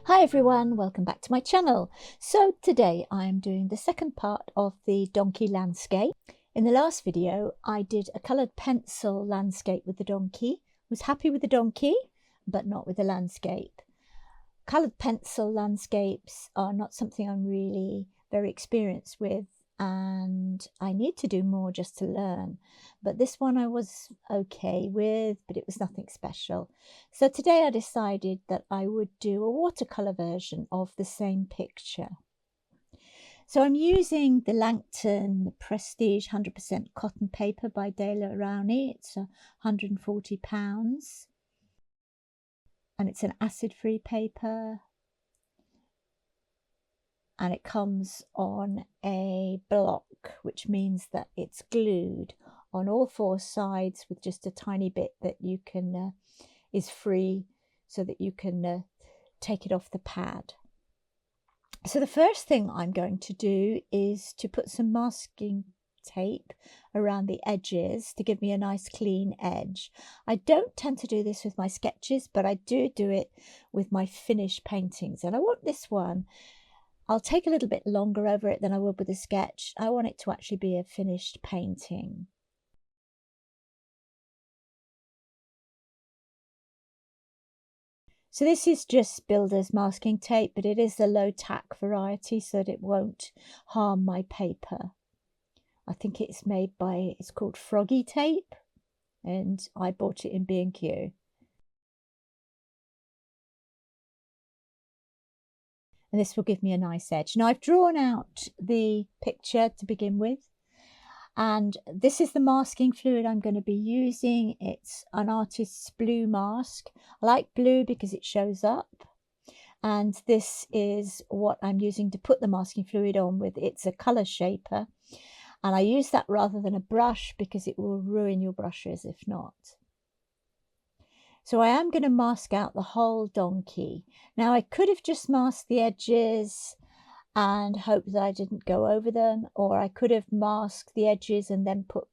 Hi everyone, welcome back to my channel. So today I am doing the second part of the donkey landscape. In the last video I did a coloured pencil landscape with the donkey. Was happy with the donkey but not with the landscape. Coloured pencil landscapes are not something I'm really very experienced with, and I need to do more just to learn. But this one I was okay with, but it was nothing special. So today I decided that I would do a watercolour version of the same picture. So I'm using the Langton Prestige 100% cotton paper by Dale Rowney. It's £140 and it's an acid-free paper. And it comes on a block, which means that it's glued on all four sides with just a tiny bit that you can is free, so that you can take it off the pad. So the first thing I'm going to do is to put some masking tape around the edges to give me a nice clean edge. I don't tend to do this with my sketches, but I do it with my finished paintings, and I want this one. I'll take a little bit longer over it than I would with a sketch. I want it to actually be a finished painting. So this is just builder's masking tape, but it is the low tack variety so that it won't harm my paper. I think it's it's called Froggy tape, and I bought it in B&Q. And this will give me a nice edge. Now I've drawn out the picture to begin with, and this is the masking fluid I'm going to be using. It's an artist's blue mask. I like blue because it shows up, and this is what I'm using to put the masking fluid on with. It's a colour shaper, and I use that rather than a brush because it will ruin your brushes if not. So I am going to mask out the whole donkey. Now I could have just masked the edges and hope that I didn't go over them, or I could have masked the edges and then put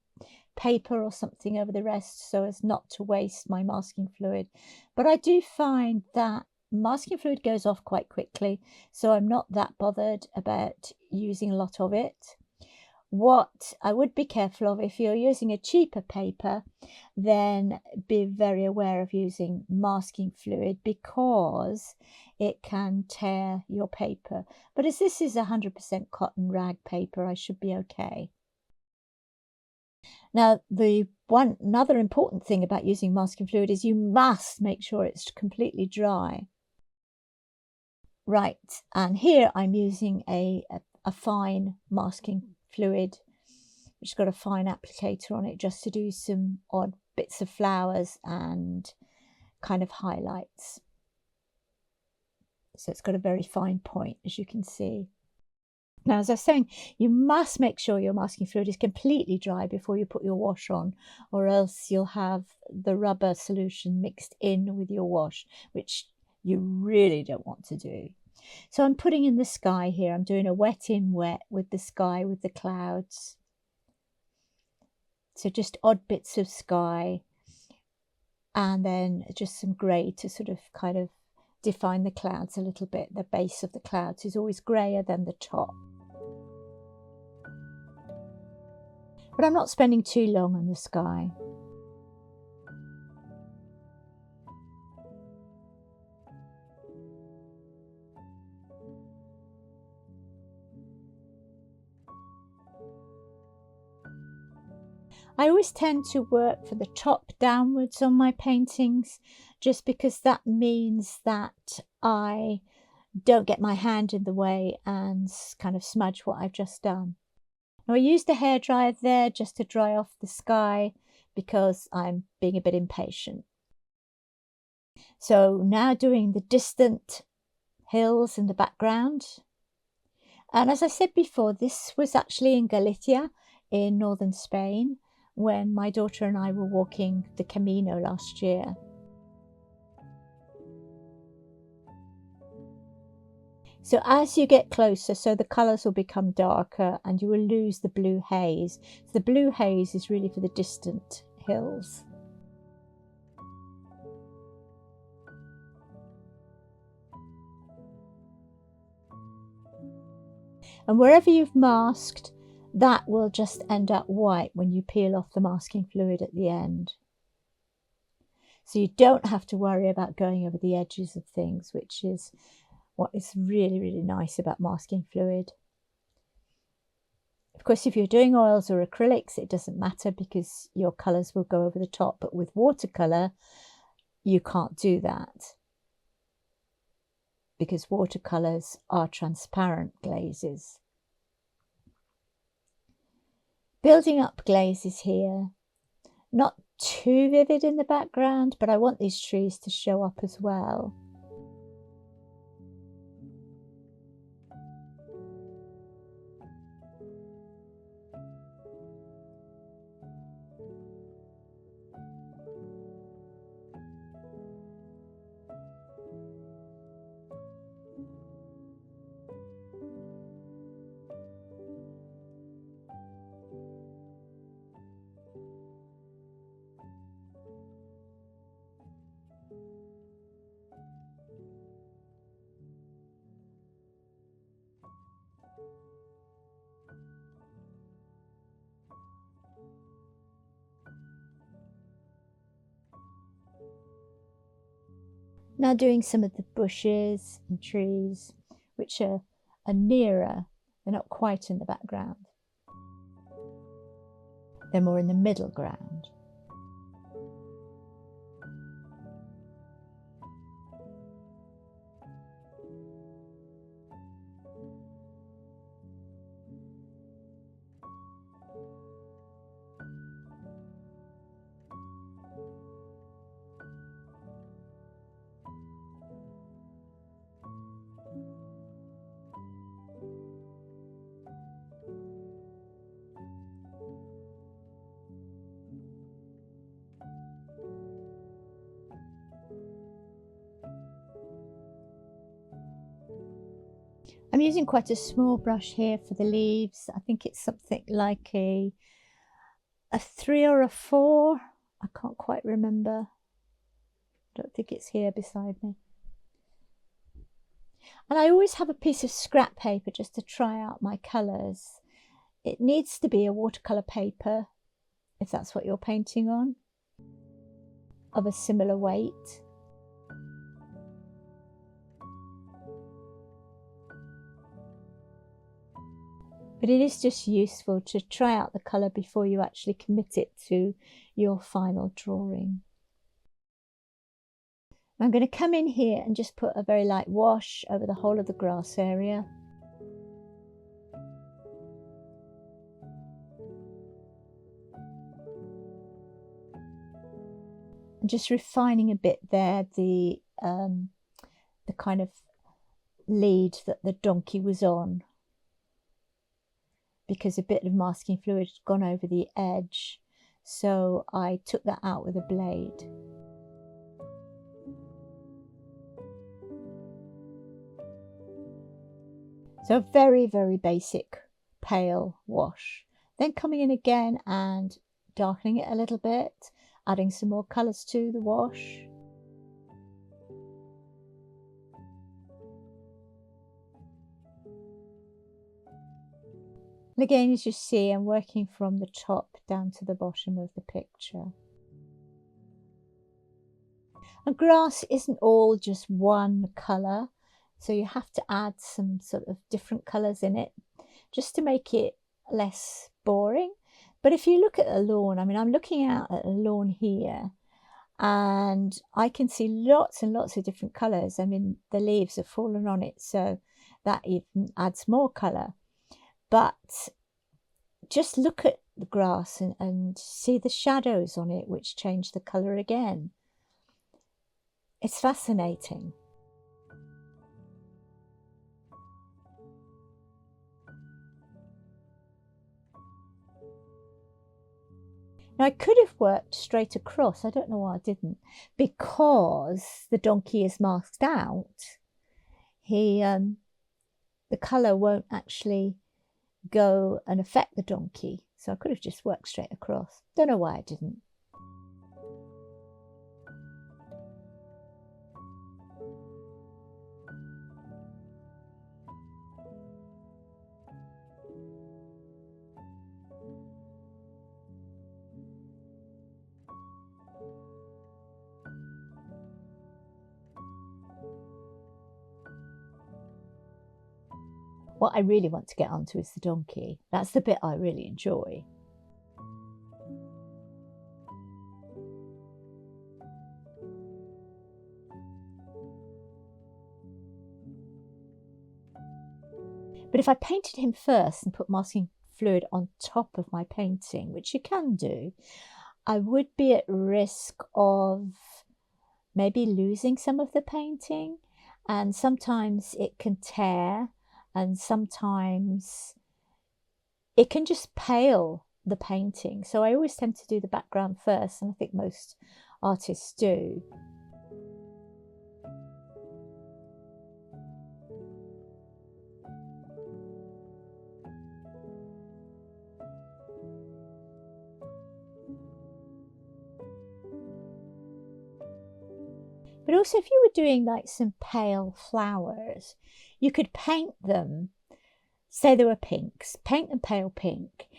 paper or something over the rest so as not to waste my masking fluid. But I do find that masking fluid goes off quite quickly, so I'm not that bothered about using a lot of it. What I would be careful of, if you're using a cheaper paper, then be very aware of using masking fluid because it can tear your paper. But as this is 100% cotton rag paper, I should be okay. Now, another important thing about using masking fluid is you must make sure it's completely dry. Right, and here I'm using a fine masking fluid, which has got a fine applicator on it, just to do some odd bits of flowers and kind of highlights. So it's got a very fine point, as you can see. Now, as I was saying, you must make sure your masking fluid is completely dry before you put your wash on, or else you'll have the rubber solution mixed in with your wash, which you really don't want to do. So I'm putting in the sky here. I'm doing a wet in wet with the sky, with the clouds. So just odd bits of sky, and then just some grey to sort of kind of define the clouds a little bit. The base of the clouds is always greyer than the top. But I'm not spending too long on the sky. I always tend to work from the top downwards on my paintings, just because that means that I don't get my hand in the way and kind of smudge what I've just done. Now I used a hairdryer there just to dry off the sky because I'm being a bit impatient. So now doing the distant hills in the background. And as I said before, this was actually in Galicia in northern Spain, when my daughter and I were walking the Camino last year. So as you get closer, so the colours will become darker and you will lose the blue haze. So the blue haze is really for the distant hills. And wherever you've masked, that will just end up white when you peel off the masking fluid at the end. So you don't have to worry about going over the edges of things, which is what is really, really nice about masking fluid. Of course, if you're doing oils or acrylics, it doesn't matter because your colours will go over the top. But with watercolour, you can't do that because watercolours are transparent glazes. Building up glazes here, not too vivid in the background, but I want these trees to show up as well. Now doing some of the bushes and trees, which are nearer, they're not quite in the background. They're more in the middle ground. I'm using quite a small brush here for the leaves. I think it's something like a 3 or a 4. I can't quite remember. I don't think it's here beside me. And I always have a piece of scrap paper just to try out my colours. It needs to be a watercolour paper, if that's what you're painting on, of a similar weight. But it is just useful to try out the colour before you actually commit it to your final drawing. I'm going to come in here and just put a very light wash over the whole of the grass area. And just refining a bit there the kind of lead that the donkey was on, because a bit of masking fluid had gone over the edge, so I took that out with a blade. So a very, very basic pale wash. Then coming in again and darkening it a little bit, adding some more colours to the wash. And again, as you see, I'm working from the top down to the bottom of the picture. And grass isn't all just one colour, so you have to add some sort of different colours in it just to make it less boring. But if you look at a lawn, I mean, I'm looking out at a lawn here and I can see lots and lots of different colours. I mean, the leaves have fallen on it, so that even adds more colour. But just look at the grass and see the shadows on it, which change the colour again. It's fascinating. Now I could have worked straight across. I don't know why I didn't, because the donkey is masked out. The colour won't actually go and affect the donkey, so I could have just worked straight across. Don't know why I didn't. What I really want to get onto is the donkey. That's the bit I really enjoy. But if I painted him first and put masking fluid on top of my painting, which you can do, I would be at risk of maybe losing some of the painting, and sometimes it can tear, and sometimes it can just pale the painting. So I always tend to do the background first, and I think most artists do. But also, if you were doing like some pale flowers, you could paint them, say they were pinks, paint them pale pink,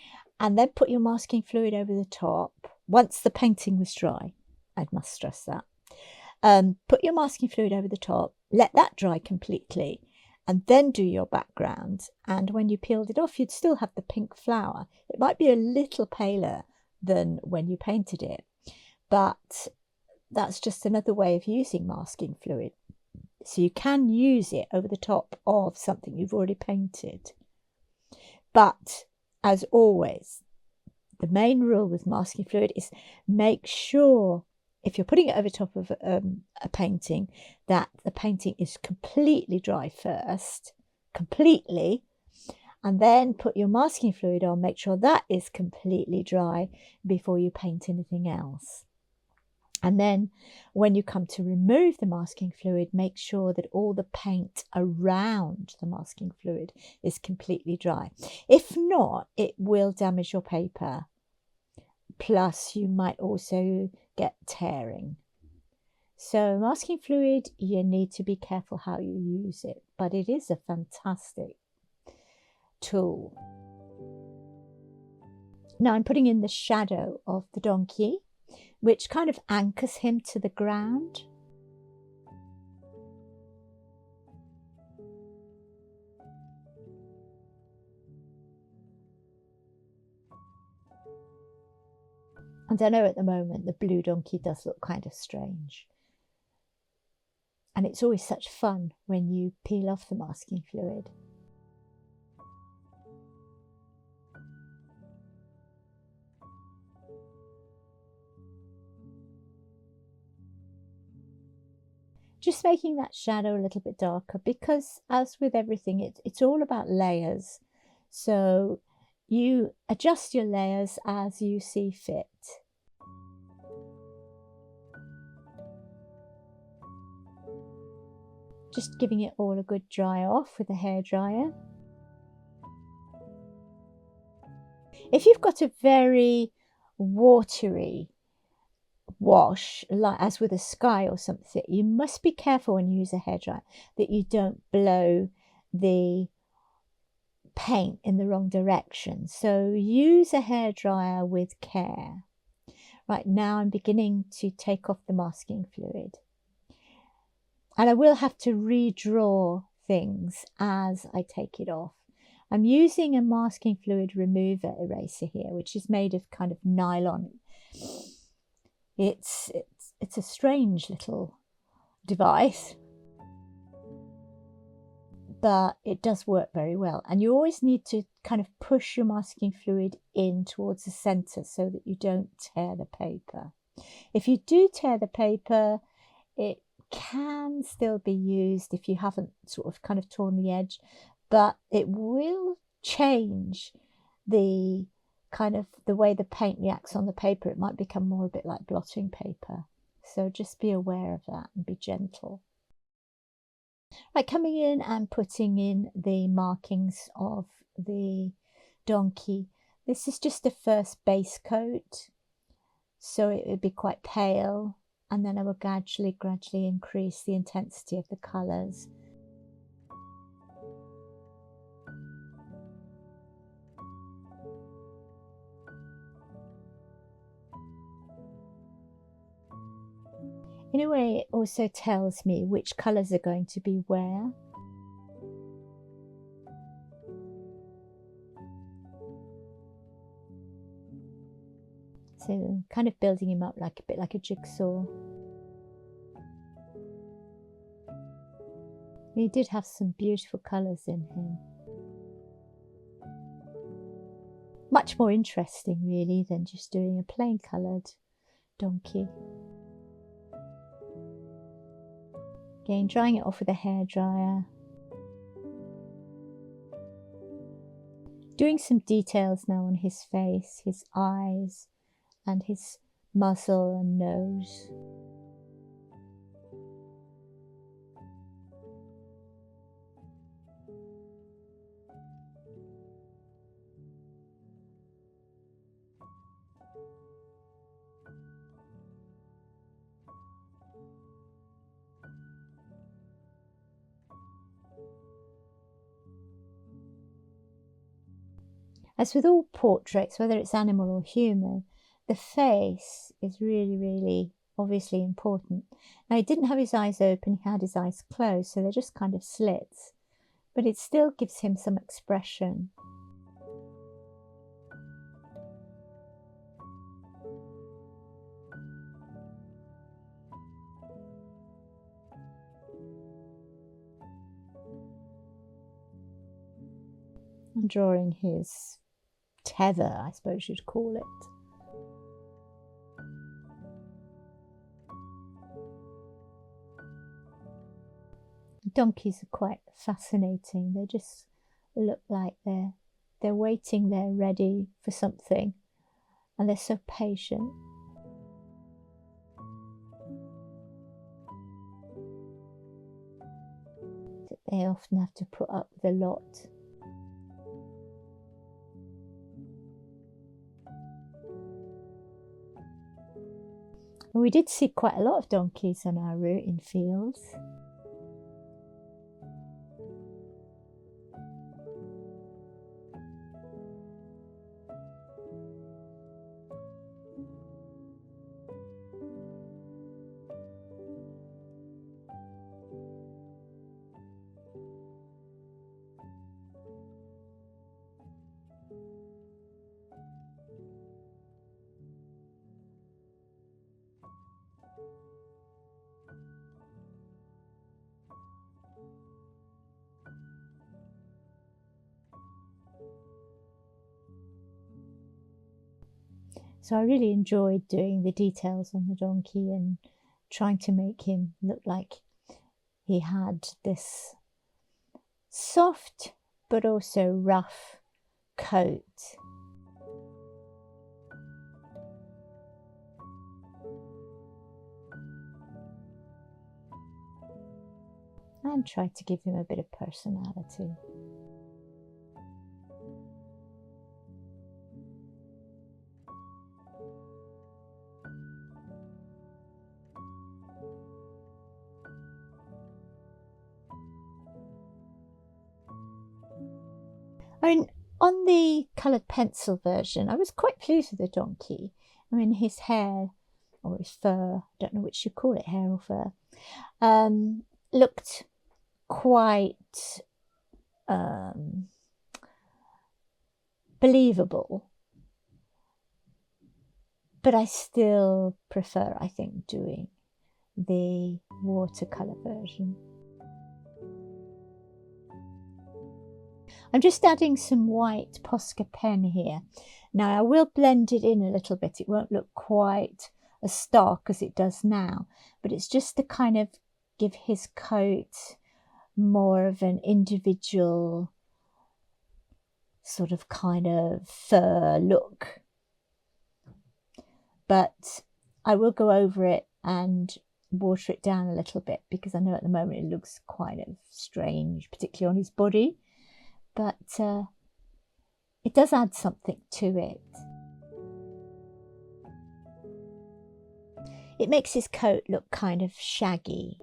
and then put your masking fluid over the top once the painting was dry. I must stress that. Put your masking fluid over the top, let that dry completely, and then do your background. And when you peeled it off, you'd still have the pink flower. It might be a little paler than when you painted it, but that's just another way of using masking fluid. So you can use it over the top of something you've already painted. But as always, the main rule with masking fluid is make sure, if you're putting it over top of a painting, that the painting is completely dry first, completely, and then put your masking fluid on. Make sure that is completely dry before you paint anything else. And then when you come to remove the masking fluid, make sure that all the paint around the masking fluid is completely dry. If not, it will damage your paper. Plus, you might also get tearing. So masking fluid, you need to be careful how you use it, but it is a fantastic tool. Now I'm putting in the shadow of the donkey, which kind of anchors him to the ground. And I know at the moment the blue donkey does look kind of strange. And it's always such fun when you peel off the masking fluid. Just making that shadow a little bit darker, because as with everything, it's all about layers. So you adjust your layers as you see fit. Just giving it all a good dry off with a hairdryer. If you've got a very watery wash, like as with a sky or something, you must be careful when you use a hairdryer that you don't blow the paint in the wrong direction. So use a hairdryer with care. Right now I'm beginning to take off the masking fluid, and I will have to redraw things as I take it off. I'm using a masking fluid remover eraser here, which is made of kind of nylon. It's a strange little device, but it does work very well. And you always need to kind of push your masking fluid in towards the center so that you don't tear the paper. If you do tear the paper, it can still be used if you haven't sort of kind of torn the edge, but it will change the kind of the way the paint reacts on the paper. It might become more a bit like blotting paper. So just be aware of that and be gentle. Right, coming in and putting in the markings of the donkey. This is just the first base coat, so it would be quite pale, and then I will gradually increase the intensity of the colours. In a way, it also tells me which colours are going to be where. So kind of building him up like a bit like a jigsaw. He did have some beautiful colours in him. Much more interesting really than just doing a plain coloured donkey. Again, drying it off with a hairdryer. Doing some details now on his face, his eyes and his muzzle and nose. As with all portraits, whether it's animal or human, the face is really, really obviously important. Now, he didn't have his eyes open, he had his eyes closed, so they're just kind of slits, but it still gives him some expression. I'm drawing his tether, I suppose you'd call it. Donkeys are quite fascinating. They just look like they're waiting, they're ready for something, and they're so patient. They often have to put up with a lot. And we did see quite a lot of donkeys on our route in fields. So I really enjoyed doing the details on the donkey and trying to make him look like he had this soft but also rough coat. And try to give him a bit of personality. I mean, on the coloured pencil version, I was quite pleased with the donkey. I mean, his hair, or his fur, I don't know which you call it, hair or fur, looked quite believable. But I still prefer, I think, doing the watercolour version. I'm just adding some white Posca pen here. Now I will blend it in a little bit. It won't look quite as stark as it does now, but it's just to kind of give his coat more of an individual sort of kind of fur look. But I will go over it and water it down a little bit because I know at the moment it looks quite strange, particularly on his body. But it does add something to it. It makes his coat look kind of shaggy.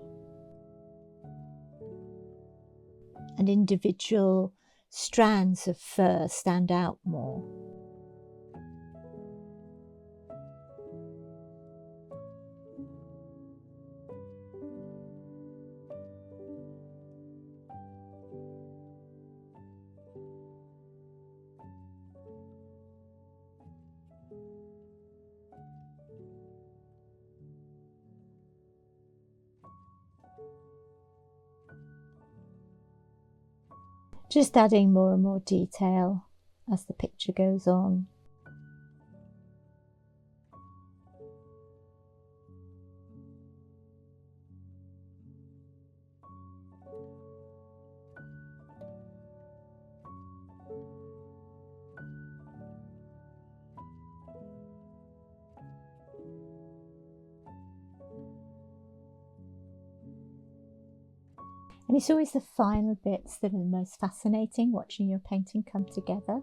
And individual strands of fur stand out more. Just adding more and more detail as the picture goes on. And it's always the final bits that are the most fascinating, watching your painting come together.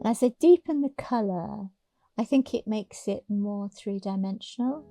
And as I deepen the colour, I think it makes it more three-dimensional.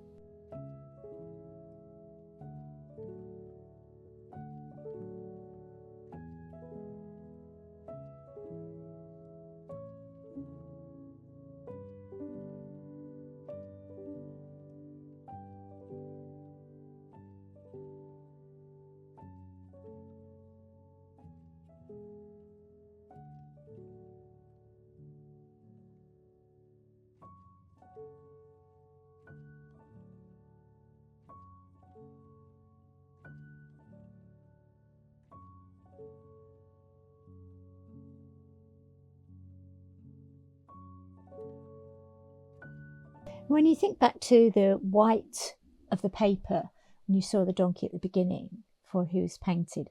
When you think back to the white of the paper, when you saw the donkey at the beginning for who was painted,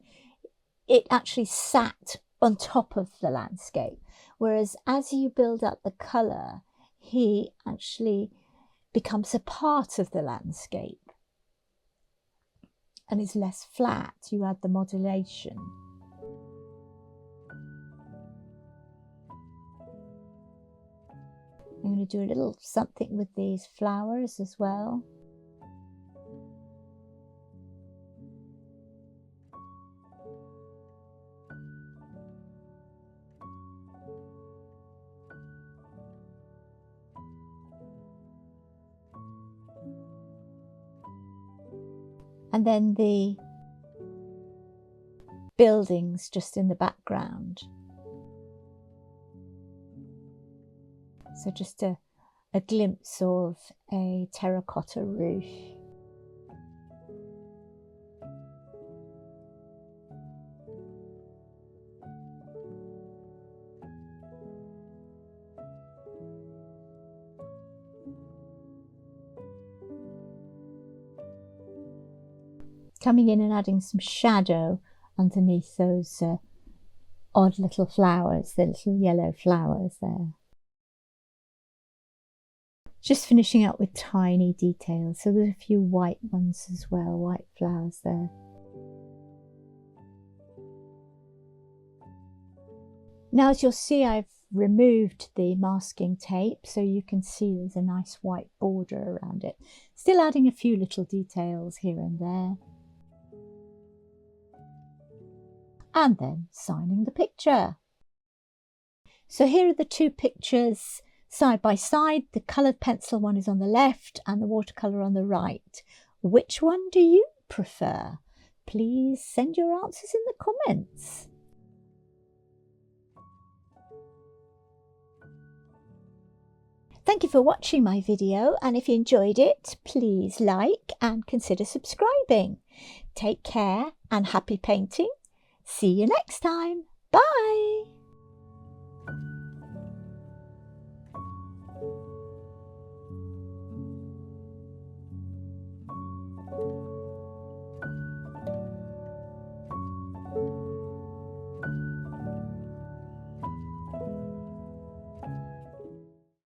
it actually sat on top of the landscape. Whereas as you build up the colour, he actually becomes a part of the landscape and is less flat. You add the modulation. I'm going to do a little something with these flowers as well. And then the buildings just in the background. So just a glimpse of a terracotta roof. Coming in and adding some shadow underneath those odd little flowers, the little yellow flowers there. Just finishing up with tiny details. So there's a few white ones as well, white flowers there. Now, as you'll see, I've removed the masking tape, so you can see there's a nice white border around it. Still adding a few little details here and there. And then signing the picture. So here are the two pictures side by side. The coloured pencil one is on the left and the watercolour on the right. Which one do you prefer? Please send your answers in the comments. Thank you for watching my video, and if you enjoyed it, please like and consider subscribing. Take care and happy painting. See you next time. Bye.